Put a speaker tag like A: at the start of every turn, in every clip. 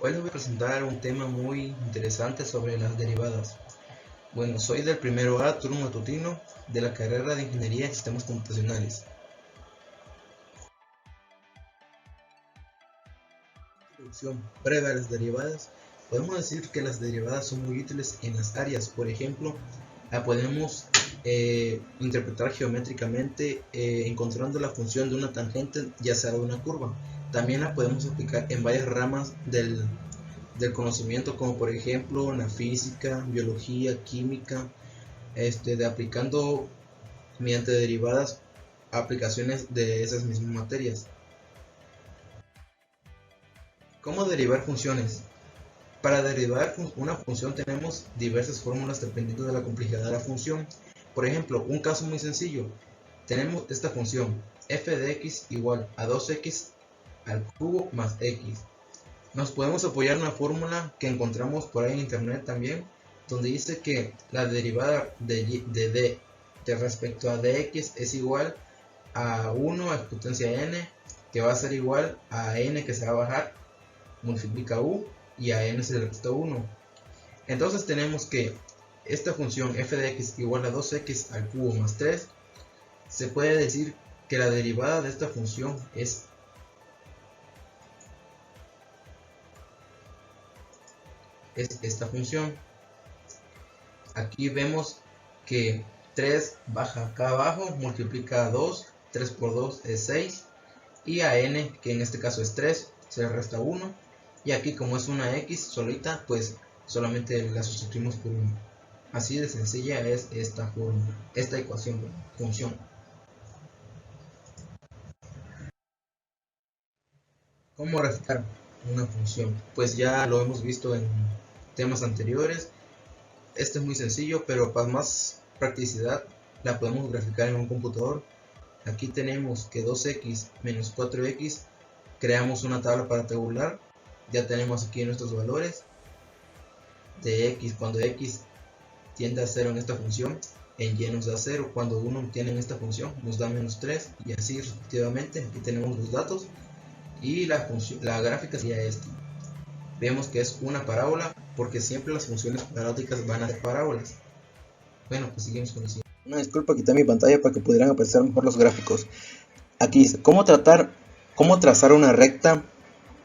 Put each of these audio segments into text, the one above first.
A: Hoy les voy a presentar un tema muy interesante sobre las derivadas. Bueno, soy del primero A, turno matutino, de la carrera de Ingeniería en Sistemas Computacionales. Introducción breve a las derivadas. Podemos decir que las derivadas son muy útiles en las áreas. Por ejemplo, la podemos interpretar geométricamente encontrando la función de una tangente, ya sea de una curva. También la podemos aplicar en varias ramas del conocimiento, como por ejemplo en la física, biología, química, de aplicando mediante derivadas aplicaciones de esas mismas materias. ¿Cómo derivar funciones? Para derivar una función tenemos diversas fórmulas dependiendo de la complejidad de la función. Por ejemplo, un caso muy sencillo, tenemos esta función f de x igual a 2x al cubo más x. Nos podemos apoyar en una fórmula que encontramos por ahí en internet también, donde dice que la derivada de d de respecto a dx es igual a 1 a potencia n, que va a ser igual a n, que se va a bajar, multiplica u, y a n se le resta 1. Entonces tenemos que esta función f de x igual a 2x al cubo más 3, se puede decir que la derivada de esta función es esta función. Aquí vemos que 3 baja acá abajo, multiplica a 2, 3 por 2 es 6, y a n, que en este caso es 3, se le resta 1, y aquí como es una x solita, pues solamente la sustituimos por 1. Así de sencilla es esta fórmula, esta ecuación, función. ¿Cómo graficar una función? Pues ya lo hemos visto en temas anteriores. Este es muy sencillo, pero para más practicidad la podemos graficar en un computador. Aquí tenemos que 2x menos 4x, creamos una tabla para tabular. Ya tenemos aquí nuestros valores de x. Cuando x tiende a 0 en esta función, en y nos da 0. Cuando 1 tiene en esta función, nos da menos 3, y así respectivamente. Aquí tenemos los datos y la gráfica sería esta. Vemos que es una parábola, porque siempre las funciones parábolicas van a ser parábolas. Bueno, pues seguimos con el siguiente. Una disculpa, quité mi pantalla para que pudieran apreciar mejor los gráficos. Aquí dice, ¿cómo trazar una recta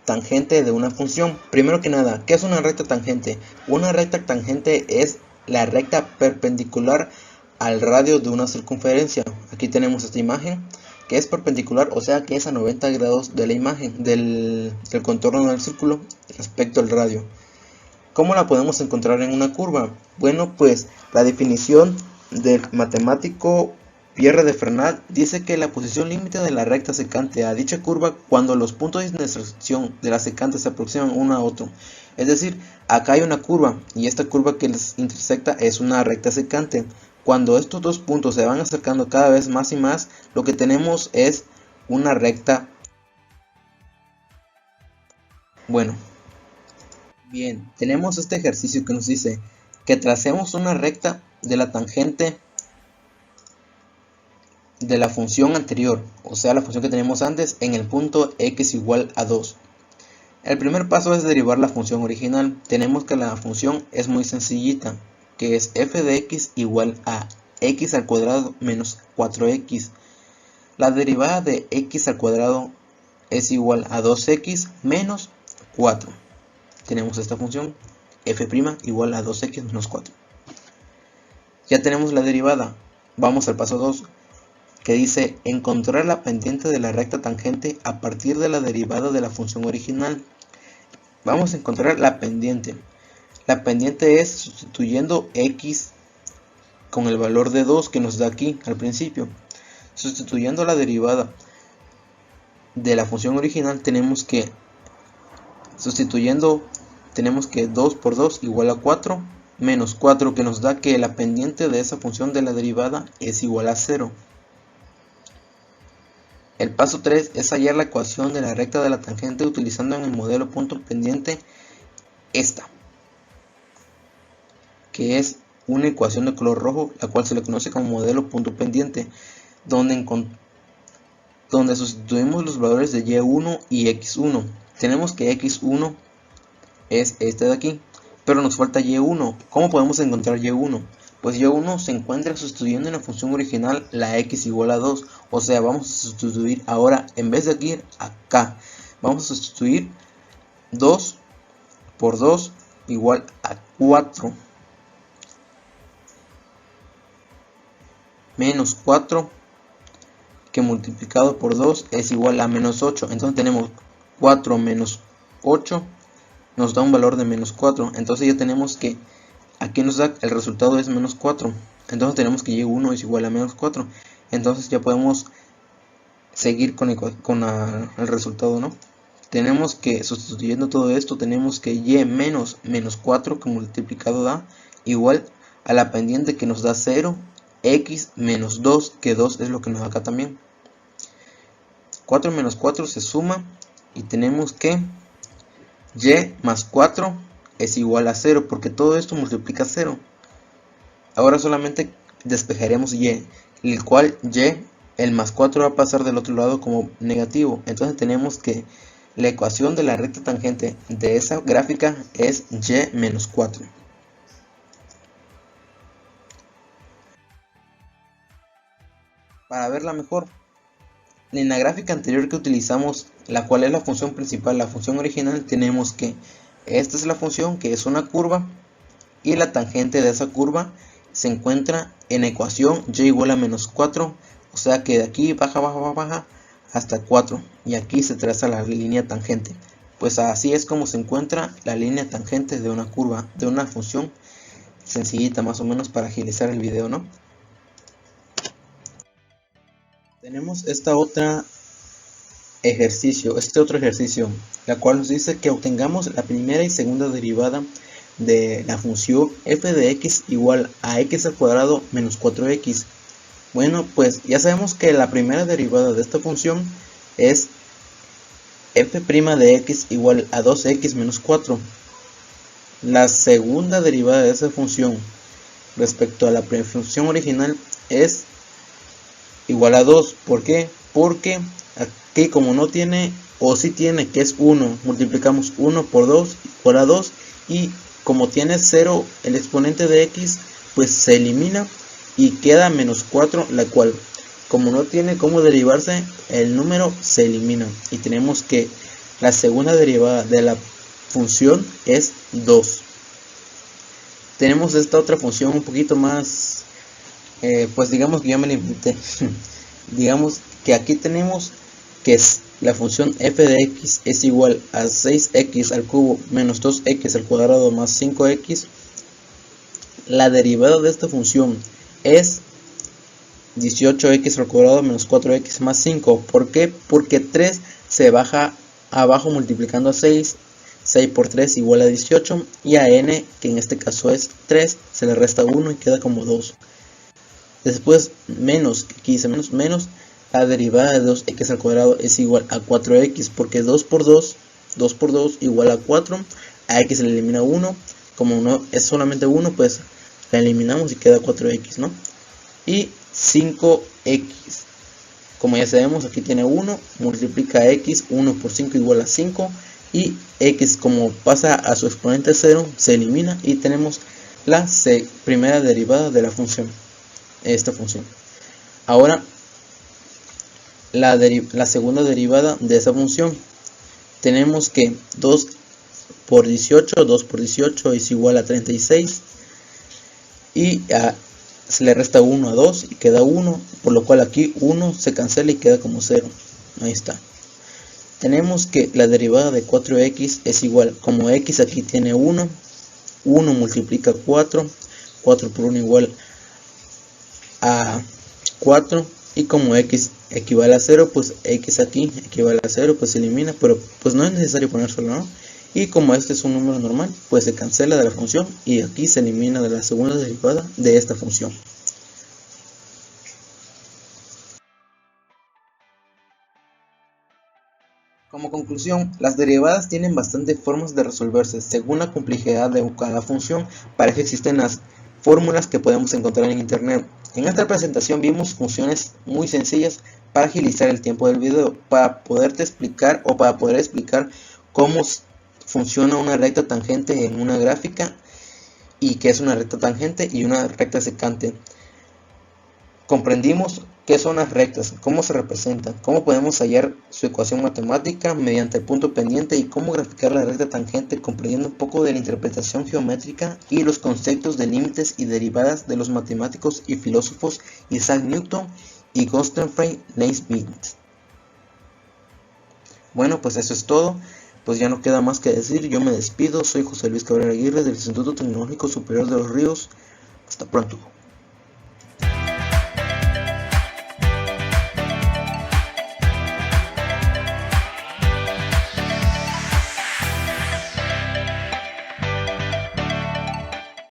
A: tangente de una función? Primero que nada, ¿qué es una recta tangente? Una recta tangente es la recta perpendicular al radio de una circunferencia. Aquí tenemos esta imagen, que es perpendicular, o sea que es a 90 grados de la imagen, del contorno del círculo respecto al radio. ¿Cómo la podemos encontrar en una curva? Bueno, pues la definición del matemático Pierre de Fernand dice que la posición límite de la recta secante a dicha curva cuando los puntos de intersección de la secante se aproximan uno a otro. Es decir, acá hay una curva y esta curva que les intersecta es una recta secante. Cuando estos dos puntos se van acercando cada vez más y más, lo que tenemos es una recta. Bueno, bien, tenemos este ejercicio que nos dice que tracemos una recta de la tangente de la función anterior, o sea la función que tenemos antes, en el punto x igual a 2. El primer paso es derivar la función original. Tenemos que la función es muy sencillita, que es f de x igual a x al cuadrado menos 4x. La derivada de x al cuadrado es igual a 2x menos 4. Tenemos esta función f' igual a 2x menos 4. Ya tenemos la derivada. Vamos al paso 2, que dice encontrar la pendiente de la recta tangente a partir de la derivada de la función original. Vamos a encontrar la pendiente. La pendiente es sustituyendo x con el valor de 2 que nos da aquí al principio. Sustituyendo la derivada de la función original tenemos que 2 por 2 igual a 4, menos 4 que nos da que la pendiente de esa función de la derivada es igual a 0. El paso 3 es hallar la ecuación de la recta de la tangente utilizando en el modelo punto pendiente esta, que es una ecuación de color rojo, la cual se le conoce como modelo punto pendiente, donde sustituimos los valores de y1 y x1. Tenemos que x1 es este de aquí, pero nos falta y1. ¿Cómo podemos encontrar y1? Pues y1 se encuentra sustituyendo en la función original la x igual a 2, o sea, vamos a sustituir ahora, en vez de aquí, acá, vamos a sustituir 2 por 2 igual a 4, menos 4, que multiplicado por 2 es igual a menos 8, entonces tenemos 4 menos 8, nos da un valor de menos 4, entonces ya tenemos que aquí nos da el resultado es menos 4, entonces tenemos que y1 es igual a menos 4, entonces ya podemos seguir con el resultado, ¿no? Tenemos que, sustituyendo todo esto, tenemos que y menos menos 4 que multiplicado da igual a la pendiente que nos da 0, x menos 2, que 2 es lo que nos da acá también. 4 menos 4 se suma y tenemos que y más 4 es igual a 0, porque todo esto multiplica 0. Ahora solamente despejaremos y, el cual y, el más 4 va a pasar del otro lado como negativo. Entonces tenemos que la ecuación de la recta tangente de esa gráfica es y menos 4. Para verla mejor, en la gráfica anterior que utilizamos, la cual es la función principal, la función original, tenemos que esta es la función, que es una curva, y la tangente de esa curva se encuentra en ecuación y igual a menos 4, o sea que de aquí baja, baja, baja hasta 4, y aquí se traza la línea tangente. Pues así es como se encuentra la línea tangente de una curva, de una función sencillita más o menos, para agilizar el video, ¿no? Tenemos este otro ejercicio, la cual nos dice que obtengamos la primera y segunda derivada de la función f de x igual a x al cuadrado menos 4x. Bueno, pues ya sabemos que la primera derivada de esta función es f' de x igual a 2x menos 4. La segunda derivada de esa función respecto a la función original es igual a 2. ¿Por qué? Porque aquí, como no tiene, o sí tiene, que es 1, multiplicamos 1 por 2 igual a 2, y como tiene 0 el exponente de x, pues se elimina y queda menos 4, la cual, como no tiene cómo derivarse, el número se elimina, y tenemos que la segunda derivada de la función es 2. Tenemos esta otra función un poquito más, pues digamos que ya me la inventé. Digamos que aquí tenemos que es la función f de x es igual a 6x al cubo menos 2x al cuadrado más 5x. La derivada de esta función es 18x al cuadrado menos 4x más 5. ¿Por qué? Porque 3 se baja abajo multiplicando a 6. 6 por 3 igual a 18. Y a n, que en este caso es 3, se le resta 1 y queda como 2. Después menos, que aquí dice menos, la derivada de 2x al cuadrado es igual a 4x, porque 2 por 2 igual a 4, a x se le elimina 1, como no es solamente 1, pues la eliminamos y queda 4x, ¿no? Y 5x, como ya sabemos, aquí tiene 1, multiplica x, 1 por 5 igual a 5, y x, como pasa a su exponente 0, se elimina, y tenemos la primera derivada de la función, esta función. Ahora la segunda derivada de esa función, tenemos que 2 por 18 es igual a 36, y se le resta 1 a 2 y queda 1, por lo cual aquí 1 se cancela y queda como 0. Ahí está. Tenemos que la derivada de 4x es igual, como x aquí tiene 1, 1 multiplica 4, 4 por 1 igual a 4, y como x equivale a 0, pues x aquí equivale a 0, pues se elimina, pero pues no es necesario ponérselo, ¿no? Y como este es un número normal, pues se cancela de la función y aquí se elimina de la segunda derivada de esta función. Como conclusión, las derivadas tienen bastantes formas de resolverse según la complejidad de cada función. Para eso existen las fórmulas que podemos encontrar en internet. En esta presentación vimos funciones muy sencillas para agilizar el tiempo del video, para poderte explicar o para poder explicar cómo
B: funciona una recta tangente en una gráfica y qué es una recta tangente y una recta secante. Comprendimos qué son las rectas, cómo se representan, cómo podemos hallar su ecuación matemática mediante el punto pendiente y cómo graficar la recta tangente, comprendiendo un poco de la interpretación geométrica y los conceptos de límites y derivadas de los matemáticos y filósofos Isaac Newton y Gottfried Leibniz. Bueno, pues eso es todo. Pues ya no queda más que decir. Yo me despido. Soy José Luis Cabrera Aguirre del Instituto Tecnológico Superior de los Ríos. Hasta pronto.